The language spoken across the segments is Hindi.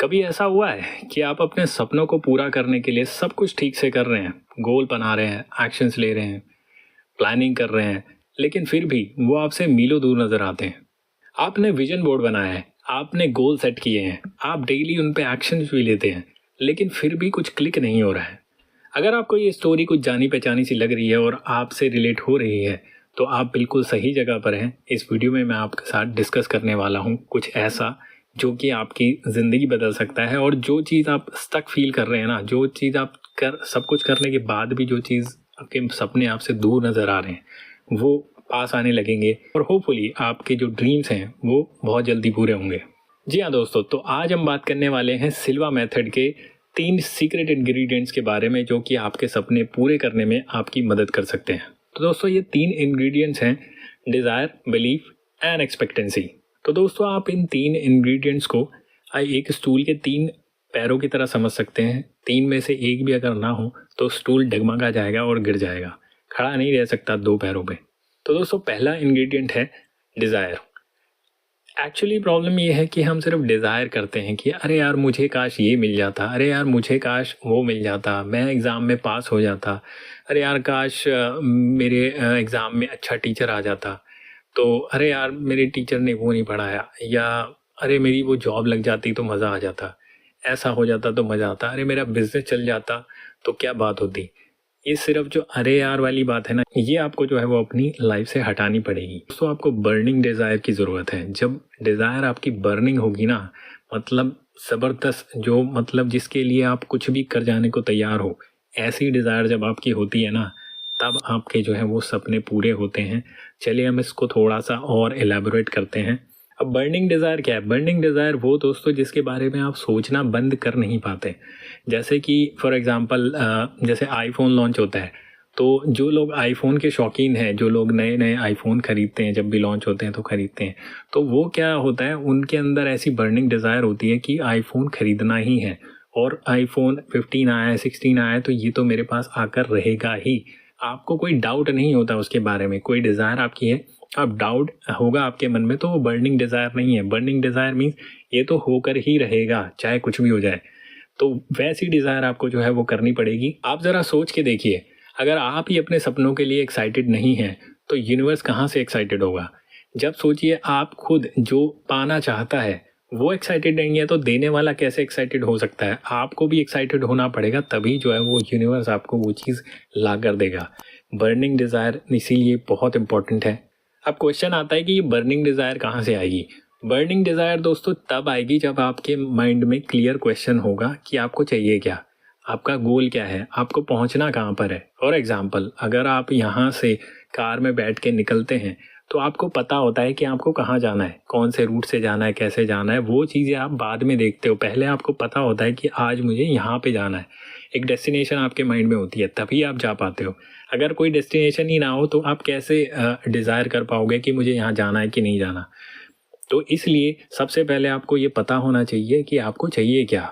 कभी ऐसा हुआ है कि आप अपने सपनों को पूरा करने के लिए सब कुछ ठीक से कर रहे हैं, गोल बना रहे हैं, एक्शंस ले रहे हैं, प्लानिंग कर रहे हैं, लेकिन फिर भी वो आपसे मीलों दूर नजर आते हैं। आपने विजन बोर्ड बनाया है, आपने गोल सेट किए हैं, आप डेली उन पे एक्शंस भी लेते हैं, लेकिन फिर भी कुछ क्लिक नहीं हो रहा है। अगर आपको ये स्टोरी कुछ जानी पहचानी सी लग रही है और आपसे रिलेट हो रही है, तो आप बिल्कुल सही जगह पर हैं। इस वीडियो में मैं आपके साथ डिस्कस करने वाला हूँ कुछ ऐसा जो कि आपकी ज़िंदगी बदल सकता है। और जो चीज़ आप स्टक फील कर रहे हैं ना, जो चीज़ आप कर सब कुछ करने के बाद भी जो चीज़ आपके सपने आपसे दूर नज़र आ रहे हैं, वो पास आने लगेंगे और होपफुली आपके जो ड्रीम्स हैं वो बहुत जल्दी पूरे होंगे। जी हाँ दोस्तों, तो आज हम बात करने वाले हैं सिल्वा मेथड के 3 सीक्रेट इंग्रेडिएंट्स के बारे में जो कि आपके सपने पूरे करने में आपकी मदद कर सकते हैं। तो दोस्तों ये 3 इंग्रेडिएंट्स हैं: डिज़ायर, बिलीफ एंड एक्सपेक्टेंसी। तो दोस्तों आप इन 3 इंग्रेडिएंट्स को एक स्टूल के 3 पैरों की तरह समझ सकते हैं। 3 में से एक भी अगर ना हो तो स्टूल डगमगा जाएगा और गिर जाएगा, खड़ा नहीं रह सकता 2 पैरों पे। तो दोस्तों पहला इंग्रेडिएंट है डिज़ायर। एक्चुअली प्रॉब्लम ये है कि हम सिर्फ डिज़ायर करते हैं कि अरे यार मुझे काश ये मिल जाता, अरे यार मुझे काश वो मिल जाता, मैं एग्ज़ाम में पास हो जाता, अरे यार काश मेरे एग्ज़ाम में अच्छा टीचर आ जाता, तो अरे यार मेरे टीचर ने वो नहीं पढ़ाया, या अरे मेरी वो जॉब लग जाती तो मज़ा आ जाता, ऐसा हो जाता तो मज़ा आता, अरे मेरा बिजनेस चल जाता तो क्या बात होती। ये सिर्फ जो अरे यार वाली बात है ना, ये आपको जो है वो अपनी लाइफ से हटानी पड़ेगी। तो आपको बर्निंग डिज़ायर की ज़रूरत है। जब डिज़ायर आपकी बर्निंग होगी ना, मतलब ज़बरदस्त, जो मतलब जिसके लिए आप कुछ भी कर जाने को तैयार हो, ऐसी डिज़ायर जब आपकी होती है ना, तब आपके जो है वो सपने पूरे होते हैं। चलिए हम इसको थोड़ा सा और एलैबोरेट करते हैं। अब बर्निंग डिज़ायर क्या है? बर्निंग डिज़ायर वो दोस्तों जिसके बारे में आप सोचना बंद कर नहीं पाते। जैसे कि फॉर एग्ज़ाम्पल जैसे आईफ़ोन लॉन्च होता है, तो जो लोग आईफ़ोन के शौकीन हैं, जो लोग नए-नए आईफ़ोन खरीदते हैं, जब भी लॉन्च होते हैं तो खरीदते हैं, तो वो क्या होता है, उनके अंदर ऐसी बर्निंग डिज़ायर होती है कि आईफ़ोन खरीदना ही है। और आईफ़ोन 15 आया है, 16 आया है, तो ये तो मेरे पास आकर रहेगा ही। आपको कोई डाउट नहीं होता उसके बारे में, कोई डिज़ायर आपकी है, अब डाउट होगा आपके मन में तो वो बर्निंग डिज़ायर नहीं है। बर्निंग डिज़ायर मीन्स ये तो होकर ही रहेगा, चाहे कुछ भी हो जाए। तो वैसी डिज़ायर आपको जो है वो करनी पड़ेगी। आप ज़रा सोच के देखिए, अगर आप ही अपने सपनों के लिए एक्साइटेड नहीं हैं, तो यूनिवर्स कहाँ से एक्साइटेड होगा? जब सोचिए आप खुद जो पाना चाहता है, वो एक्साइटेड नहीं है, तो देने वाला कैसे एक्साइटेड हो सकता है? आपको भी एक्साइटेड होना पड़ेगा, तभी जो है वो यूनिवर्स आपको वो चीज़ ला कर देगा। बर्निंग डिज़ायर इसीलिए बहुत इंपॉर्टेंट है। अब क्वेश्चन आता है कि ये बर्निंग डिज़ायर कहाँ से आएगी? बर्निंग डिज़ायर दोस्तों तब आएगी जब आपके माइंड में क्लियर क्वेश्चन होगा कि आपको चाहिए क्या? आपका गोल क्या है? आपको पहुंचना कहाँ पर है? फॉर एग्जाम्पल अगर आप यहाँ से कार में बैठ के निकलते हैं, तो आपको पता होता है कि आपको कहाँ जाना है, कौन से रूट से जाना है, कैसे जाना है। वो चीज़ें आप बाद में देखते हो, पहले आपको पता होता है कि आज मुझे यहाँ पे जाना है। एक डेस्टिनेशन आपके माइंड में होती है, तभी आप जा पाते हो। अगर कोई डेस्टिनेशन ही ना हो तो आप कैसे डिज़ायर कर पाओगे कि मुझे यहाँ जाना है कि नहीं जाना। तो इसलिए सबसे पहले आपको ये पता होना चाहिए कि आपको चाहिए क्या,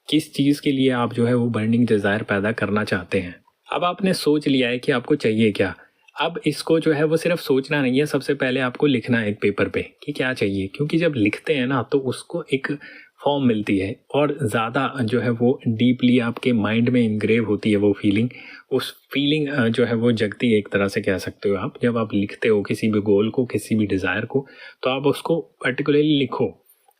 किस चीज़ के लिए आप जो है वो बर्निंग डिज़ायर पैदा करना चाहते हैं। अब आपने सोच लिया है कि आपको चाहिए क्या, अब इसको जो है वो सिर्फ सोचना नहीं है, सबसे पहले आपको लिखना है एक पेपर पे कि क्या चाहिए। क्योंकि जब लिखते हैं ना तो उसको एक फॉर्म मिलती है और ज़्यादा जो है वो डीपली आपके माइंड में इंग्रेव होती है वो फीलिंग। उस फीलिंग जो है वो जगती है, एक तरह से कह सकते हो आप। जब आप लिखते हो किसी भी गोल को, किसी भी डिज़ायर को, तो आप उसको पर्टिकुलरली लिखो,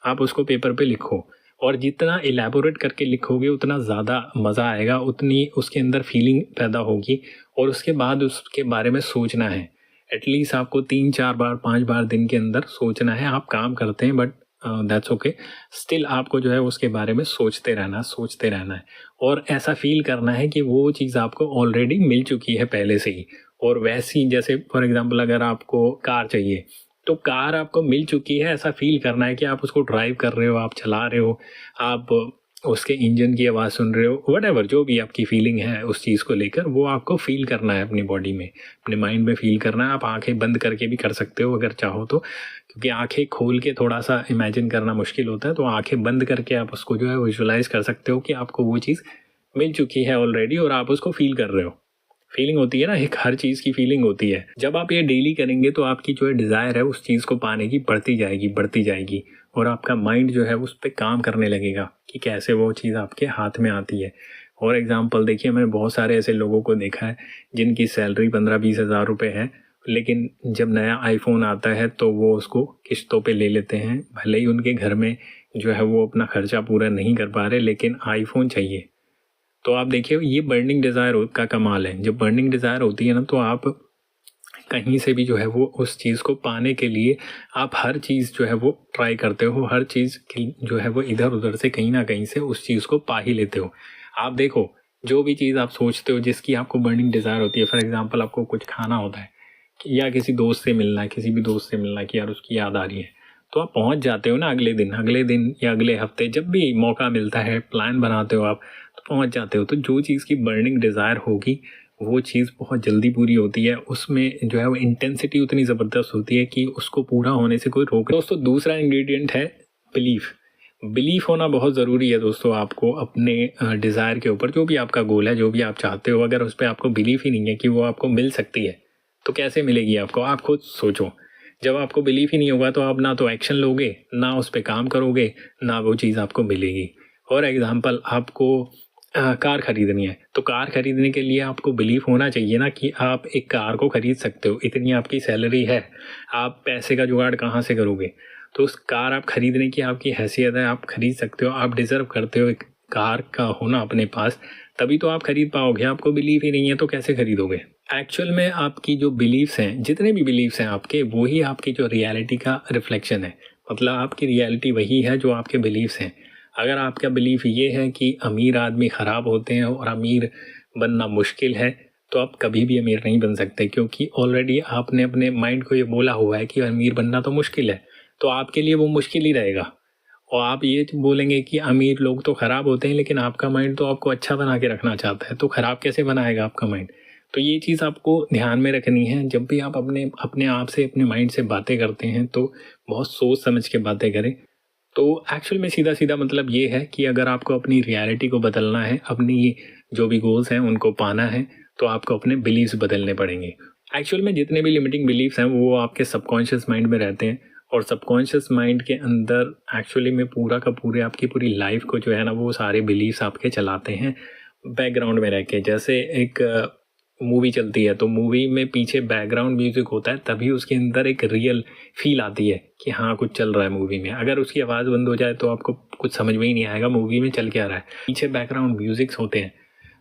आप उसको पेपर पे लिखो। और जितना इलेबोरेट करके लिखोगे उतना ज़्यादा मज़ा आएगा, उतनी उसके अंदर फीलिंग पैदा होगी। और उसके बाद उसके बारे में सोचना है। एटलीस्ट आपको 3-4 बार 5 बार दिन के अंदर सोचना है। आप काम करते हैं बट दैट्स ओके, स्टिल आपको जो है उसके बारे में सोचते रहना, सोचते रहना है। और ऐसा फील करना है कि वो चीज़ आपको ऑलरेडी मिल चुकी है पहले से ही। और वैसी जैसे फॉर एग्जांपल अगर आपको कार चाहिए, तो कार आपको मिल चुकी है, ऐसा फील करना है कि आप उसको ड्राइव कर रहे हो, आप चला रहे हो, आप उसके इंजन की आवाज़ सुन रहे हो, व्हाटएवर जो भी आपकी फीलिंग है उस चीज़ को लेकर, वो आपको फील करना है अपनी बॉडी में, अपने माइंड में फील करना है। आप आंखें बंद करके भी कर सकते हो अगर चाहो तो, क्योंकि आंखें खोल के थोड़ा सा इमेजिन करना मुश्किल होता है। तो आंखें बंद करके आप उसको जो है विजुअलाइज कर सकते हो कि आपको वो चीज़ मिल चुकी है ऑलरेडी और आप उसको फील कर रहे हो। फीलिंग होती है ना, एक हर चीज़ की फीलिंग होती है। जब आप ये डेली करेंगे तो आपकी जो है डिज़ायर है उस चीज़ को पाने की बढ़ती जाएगी, बढ़ती जाएगी। और आपका माइंड जो है उस पर काम करने लगेगा कि कैसे वो चीज़ आपके हाथ में आती है। और एग्जांपल देखिए, मैंने बहुत सारे ऐसे लोगों को देखा है जिनकी सैलरी 15-20 हज़ार रुपये है, लेकिन जब नया आईफोन आता है तो वो उसको किस्तों पे ले लेते हैं। भले ही उनके घर में जो है वो अपना खर्चा पूरा नहीं कर पा रहे, लेकिन आईफोन चाहिए। तो आप देखिए, ये बर्निंग डिज़ायर का कमाल है। जब बर्निंग डिज़ायर होती है ना, तो आप कहीं से भी जो है वो उस चीज़ को पाने के लिए आप हर चीज़ जो है वो ट्राई करते हो, हर चीज़ की जो है वो इधर उधर से कहीं ना कहीं से उस चीज़ को पा ही लेते हो। आप देखो, जो भी चीज़ आप सोचते हो जिसकी आपको बर्निंग डिज़ायर होती है, फॉर एग्जांपल आपको कुछ खाना होता है या किसी दोस्त से मिलना है, किसी भी दोस्त से मिलना है कि यार उसकी याद आ रही है, तो आप पहुंच जाते हो ना अगले दिन या अगले हफ्ते, जब भी मौका मिलता है प्लान बनाते हो आप, तो पहुंच जाते हो। तो जो चीज़ की बर्निंग डिज़ायर होगी वो चीज़ बहुत जल्दी पूरी होती है, उसमें जो है वो इंटेंसिटी उतनी ज़बरदस्त होती है कि उसको पूरा होने से कोई रोक। दोस्तों, दूसरा इंग्रेडिएंट है बिलीफ। बिलीफ होना बहुत ज़रूरी है दोस्तों। आपको अपने डिज़ायर के ऊपर, जो भी आपका गोल है, जो भी आप चाहते हो, अगर उस पर आपको बिलीफ ही नहीं है कि वो आपको मिल सकती है, तो कैसे मिलेगी आपको? आप खुद सोचो। जब आपको बिलीफ ही नहीं होगा तो आप ना तो एक्शन लोगे, ना उस पर काम करोगे, ना वो चीज़ आपको मिलेगी। फॉर एग्ज़ाम्पल, आपको कार खरीदनी है, तो कार खरीदने के लिए आपको बिलीफ होना चाहिए ना कि आप एक कार को खरीद सकते हो। इतनी आपकी सैलरी है, आप पैसे का जुगाड़ कहाँ से करोगे? तो उस कार आप खरीदने की आपकी हैसियत है, आप खरीद सकते हो, आप डिज़र्व करते हो एक कार का होना अपने पास, तभी तो आप खरीद पाओगे। आपको बिलीफ ही नहीं है तो कैसे खरीदोगे? एक्चुअल में आपकी जो बिलीव्स हैं, जितने भी बिलीव्स हैं आपके, वो ही आपकी जो रियलिटी का रिफ्लेक्शन है। मतलब आपकी रियलिटी वही है जो आपके बिलीव्स हैं। अगर आपका बिलीफ ये है कि अमीर आदमी ख़राब होते हैं और अमीर बनना मुश्किल है, तो आप कभी भी अमीर नहीं बन सकते, क्योंकि ऑलरेडी आपने अपने माइंड को ये बोला हुआ है कि अमीर बनना तो मुश्किल है, तो आपके लिए वो मुश्किल ही रहेगा। और आप ये बोलेंगे कि अमीर लोग तो ख़राब होते हैं, लेकिन आपका माइंड तो आपको अच्छा बना के रखना चाहता है, तो ख़राब कैसे बनाएगा आपका माइंड? तो ये चीज़ आपको ध्यान में रखनी है। जब भी आप अपने अपने आप से, अपने माइंड से बातें करते हैं, तो बहुत सोच समझ के बातें करें। तो एक्चुअल में सीधा सीधा मतलब ये है कि अगर आपको अपनी रियलिटी को बदलना है, अपनी जो भी गोल्स हैं उनको पाना है, तो आपको अपने बिलीव्स बदलने पड़ेंगे। एक्चुअल में जितने भी लिमिटिंग बिलीव्स हैं वो आपके सबकॉन्शियस माइंड में रहते हैं, और सबकॉन्शियस माइंड के अंदर एक्चुअली में पूरा का पूरे आपकी पूरी लाइफ को जो है ना, वो सारे बिलीव्स आपके चलाते हैं बैकग्राउंड में रह के। जैसे एक मूवी चलती है, तो मूवी में पीछे बैकग्राउंड म्यूजिक होता है, तभी उसके अंदर एक रियल फील आती है कि हाँ कुछ चल रहा है मूवी में। अगर उसकी आवाज़ बंद हो जाए तो आपको कुछ समझ में ही नहीं आएगा मूवी में चल क्या रहा है। पीछे बैकग्राउंड म्यूजिक्स होते हैं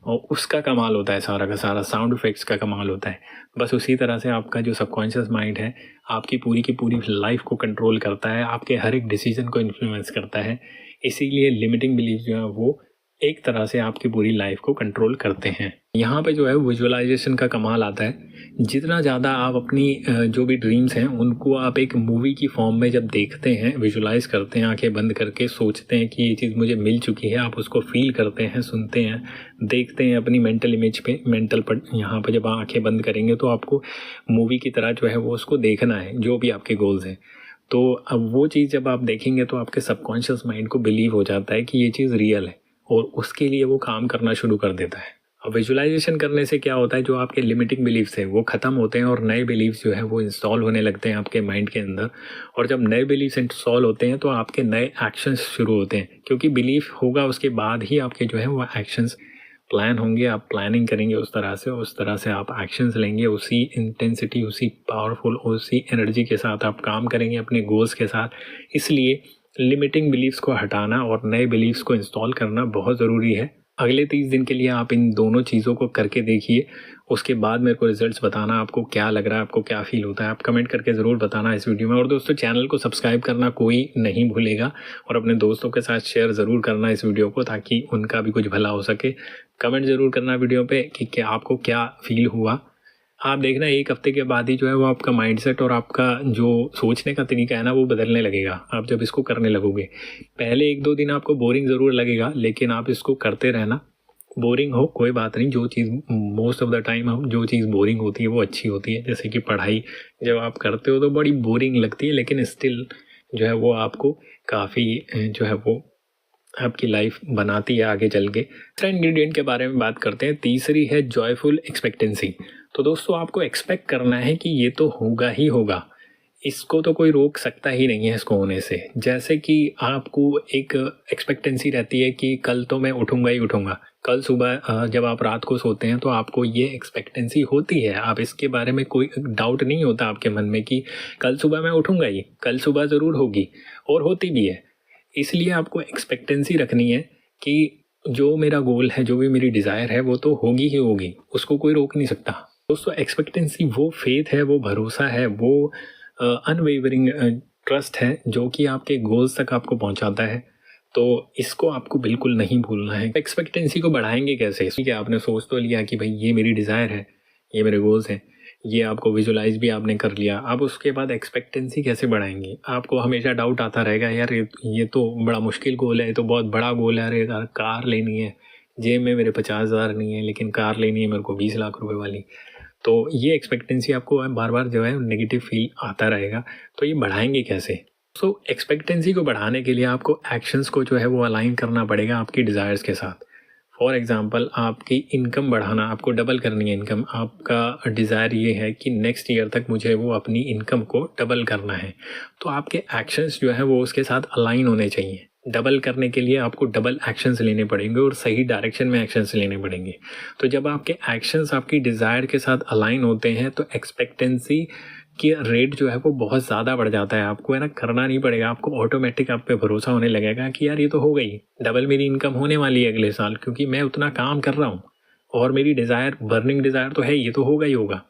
और उसका कमाल होता है, सारा का सारा साउंड इफेक्ट्स का कमाल होता है। बस उसी तरह से आपका जो सबकॉन्शियस माइंड है आपकी पूरी की पूरी लाइफ को कंट्रोल करता है, आपके हर एक डिसीजन को इन्फ्लुएंस करता है। इसीलिए लिमिटिंग बिलीफ जो है वो एक तरह से आपकी पूरी लाइफ को कंट्रोल करते हैं। यहाँ पे जो है विजुअलाइजेशन का कमाल आता है। जितना ज़्यादा आप अपनी जो भी ड्रीम्स हैं उनको आप एक मूवी की फॉर्म में जब देखते हैं, विजुअलाइज करते हैं, आंखें बंद करके सोचते हैं कि ये चीज़ मुझे मिल चुकी है, आप उसको फील करते हैं, सुनते हैं, देखते हैं अपनी मेंटल इमेज पे, मेंटल पर। यहाँ पर जब आंखें बंद करेंगे तो आपको मूवी की तरह जो है वो उसको देखना है, जो भी आपके गोल्स हैं। तो अब वो चीज़ जब आप देखेंगे तो आपके सबकॉन्शियस माइंड को बिलीव हो जाता है कि ये चीज़ रियल है, और उसके लिए वो काम करना शुरू कर देता है। अब विजुअलाइजेशन करने से क्या होता है, जो आपके लिमिटिंग बिलीफ्स हैं वो ख़त्म होते हैं और नए बिलीफ्स जो है वो इंस्टॉल होने लगते हैं आपके माइंड के अंदर। और जब नए बिलीफ्स इंस्टॉल होते हैं तो आपके नए एक्शंस शुरू होते हैं, क्योंकि बिलीफ होगा उसके बाद ही आपके जो है वो एक्शंस प्लान होंगे। आप प्लानिंग करेंगे उस तरह से आप एक्शंस लेंगे, उसी इंटेंसिटी, उसी पावरफुल, उसी एनर्जी के साथ आप काम करेंगे अपने गोल्स के साथ। इसलिए लिमिटिंग बिलीफ्स को हटाना और नए बिलीफ्स को इंस्टॉल करना बहुत ज़रूरी है। अगले 30 दिन के लिए आप इन दोनों चीज़ों को करके देखिए, उसके बाद मेरे को रिजल्ट्स बताना, आपको क्या लग रहा है, आपको क्या फील होता है। आप कमेंट करके ज़रूर बताना इस वीडियो में। और दोस्तों, चैनल को सब्सक्राइब करना कोई नहीं भूलेगा, और अपने दोस्तों के साथ शेयर ज़रूर करना इस वीडियो को, ताकि उनका भी कुछ भला हो सके। कमेंट ज़रूर करना वीडियो पे कि क्या आपको क्या फील हुआ। आप देखना एक हफ्ते के बाद ही जो है वो आपका माइंडसेट और आपका जो सोचने का तरीका है ना वो बदलने लगेगा, आप जब इसको करने लगोगे। पहले 1-2 दिन आपको बोरिंग ज़रूर लगेगा, लेकिन आप इसको करते रहना। बोरिंग हो कोई बात नहीं, जो चीज़ मोस्ट ऑफ द टाइम हम जो चीज़ बोरिंग होती है वो अच्छी होती है। जैसे कि पढ़ाई जब आप करते हो तो बड़ी बोरिंग लगती है, लेकिन स्टिल जो है वो आपको काफ़ी जो है वो आपकी लाइफ बनाती है आगे चल के। तीसरा इंग्रेडिएंट के बारे में बात करते हैं। तीसरी है जॉयफुल एक्सपेक्टेंसी। तो दोस्तों, आपको एक्सपेक्ट करना है कि ये तो होगा ही होगा। इसको तो कोई रोक सकता ही नहीं है इसको होने से। जैसे कि आपको एक एक्सपेक्टेंसी रहती है कि कल तो मैं उठूँगा ही उठूँगा। कल सुबह जब आप रात को सोते हैं तो आपको ये एक्सपेक्टेंसी होती है, आप इसके बारे में कोई डाउट नहीं होता आपके मन में कि कल सुबह मैं उठूँगा ही, कल सुबह ज़रूर होगी, और होती भी है। इसलिए आपको एक्सपेक्टेंसी रखनी है कि जो मेरा गोल है, जो भी मेरी डिज़ायर है, वो तो होगी ही होगी, उसको कोई रोक नहीं सकता। दोस्तों, एक्सपेक्टेंसी वो फेथ है, वो भरोसा है, वो अनवेवरिंग ट्रस्ट है जो कि आपके गोल्स तक आपको पहुंचाता है। तो इसको आपको बिल्कुल नहीं भूलना है। एक्सपेक्टेंसी को बढ़ाएंगे कैसे? ठीक है, आपने सोच तो लिया कि भाई ये मेरी डिज़ायर है, ये मेरे गोल्स हैं, ये आपको विजुलाइज भी आपने कर लिया। अब उसके बाद एक्सपेक्टेंसी कैसे बढ़ाएंगे? आपको हमेशा डाउट आता रहेगा, यार ये तो बड़ा मुश्किल गोल है, ये तो बहुत बड़ा गोल है। अरे यार, कार लेनी है, जेब में मेरे 50,000 नहीं है, लेकिन कार लेनी है मेरे को 20 लाख रुपए वाली। तो ये एक्सपेक्टेंसी आपको बार बार जो है नेगेटिव फील आता रहेगा। तो ये बढ़ाएंगे कैसे? एक्सपेक्टेंसी को बढ़ाने के लिए आपको एक्शंस को जो है वो अलाइन करना पड़ेगा आपकी डिज़ायर्स के साथ। फॉर एग्ज़ाम्पल, आपकी इनकम बढ़ाना, आपको डबल करनी है इनकम। आपका डिज़ायर ये है कि नेक्स्ट ईयर तक मुझे वो अपनी इनकम को डबल करना है, तो आपके एक्शंस जो है वो उसके साथ अलाइन होने चाहिए। डबल करने के लिए आपको डबल एक्शंस लेने पड़ेंगे और सही डायरेक्शन में एक्शंस लेने पड़ेंगे। तो जब आपके एक्शंस आपकी डिज़ायर के साथ अलाइन होते हैं तो एक्सपेक्टेंसी की रेट जो है वो बहुत ज़्यादा बढ़ जाता है। आपको है ना करना नहीं पड़ेगा, आपको ऑटोमेटिक आप पे भरोसा होने लगेगा कि यार ये तो हो गई, डबल मेरी इनकम होने वाली है अगले साल, क्योंकि मैं उतना काम कर रहा हूँ और मेरी डिज़ायर, बर्निंग डिज़ायर तो है, ये तो होगा ही होगा।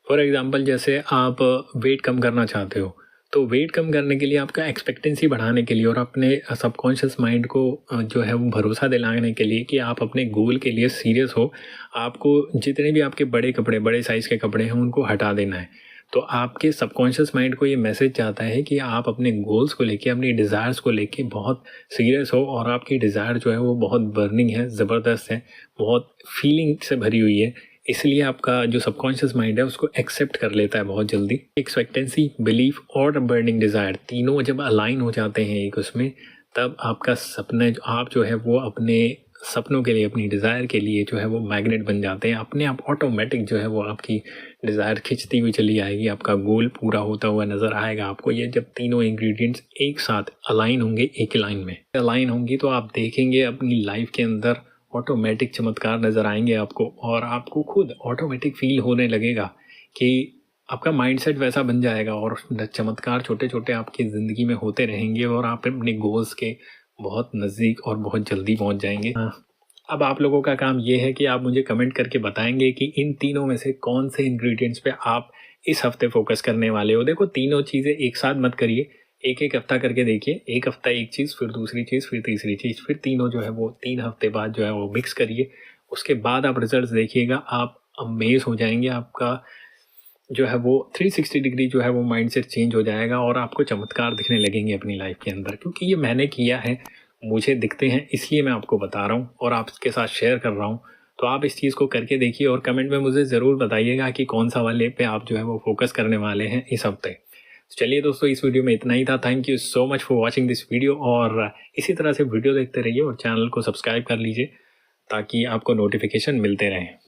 फॉर एग्ज़ाम्पल, जैसे आप वेट कम करना चाहते हो, तो वेट कम करने के लिए आपका एक्सपेक्टेंसी बढ़ाने के लिए और अपने सबकॉन्शियस माइंड को जो है वो भरोसा दिलाने के लिए कि आप अपने गोल के लिए सीरियस हो, आपको जितने भी आपके बड़े कपड़े, बड़े साइज़ के कपड़े हैं, उनको हटा देना है। तो आपके सबकॉन्शियस माइंड को ये मैसेज जाता है कि आप अपने गोल्स को लेके, अपनी डिज़ायर्स को लेके बहुत सीरियस हो और आपकी डिज़ायर जो है वो बहुत बर्निंग है, ज़बरदस्त है, बहुत फीलिंग से भरी हुई है। इसलिए आपका जो सबकॉन्शियस माइंड है उसको एक्सेप्ट कर लेता है बहुत जल्दी। एक्सपेक्टेंसी, बिलीफ और बर्निंग डिज़ायर तीनों जब अलाइन हो जाते हैं एक उसमें, तब आपका सपना, आप जो है वो अपने सपनों के लिए, अपनी डिज़ायर के लिए जो है वो मैग्नेट बन जाते हैं। अपने आप ऑटोमेटिक जो है वो आपकी डिज़ायर खिंचती हुई चली आएगी, आपका गोल पूरा होता हुआ नज़र आएगा आपको। ये जब तीनों इंग्रेडिएंट्स एक साथ अलाइन होंगे, एक लाइन में अलाइन होंगी, तो आप देखेंगे अपनी लाइफ के अंदर ऑटोमेटिक चमत्कार नज़र आएंगे आपको, और आपको खुद ऑटोमेटिक फील होने लगेगा कि आपका माइंडसेट वैसा बन जाएगा और चमत्कार छोटे छोटे आपकी ज़िंदगी में होते रहेंगे और आप अपने गोल्स के बहुत नज़दीक और बहुत जल्दी पहुंच जाएंगे। अब आप लोगों का काम ये है कि आप मुझे कमेंट करके बताएंगे कि इन तीनों में से कौन से इंग्रेडिएंट्स पे आप इस हफ्ते फोकस करने वाले हो। देखो, तीनों चीज़ें एक साथ मत करिए, एक एक हफ्ता करके देखिए। एक हफ्ता एक चीज़, फिर दूसरी चीज़, फिर तीसरी चीज़, फिर तीनों जो है वो 3 हफ्ते बाद जो है वो मिक्स करिए। उसके बाद आप रिजल्ट्स देखिएगा, आप अमेज हो जाएंगे। आपका जो है वो 360 डिग्री जो है वो माइंडसेट चेंज हो जाएगा और आपको चमत्कार दिखने लगेंगे अपनी लाइफ के अंदर। क्योंकि ये मैंने किया है, मुझे दिखते हैं, इसलिए मैं आपको बता रहा हूँ और आपके साथ शेयर कर रहा हूँ। तो आप इस चीज़ को करके देखिए और कमेंट में मुझे ज़रूर बताइएगा कि कौन सा वाले पे आप जो है वो फोकस करने वाले हैं इस हफ्ते। चलिए दोस्तों, इस वीडियो में इतना ही था। Thank you so much for watching this video, और इसी तरह से वीडियो देखते रहिए और चैनल को सब्सक्राइब कर लीजिए ताकि आपको नोटिफिकेशन मिलते रहें।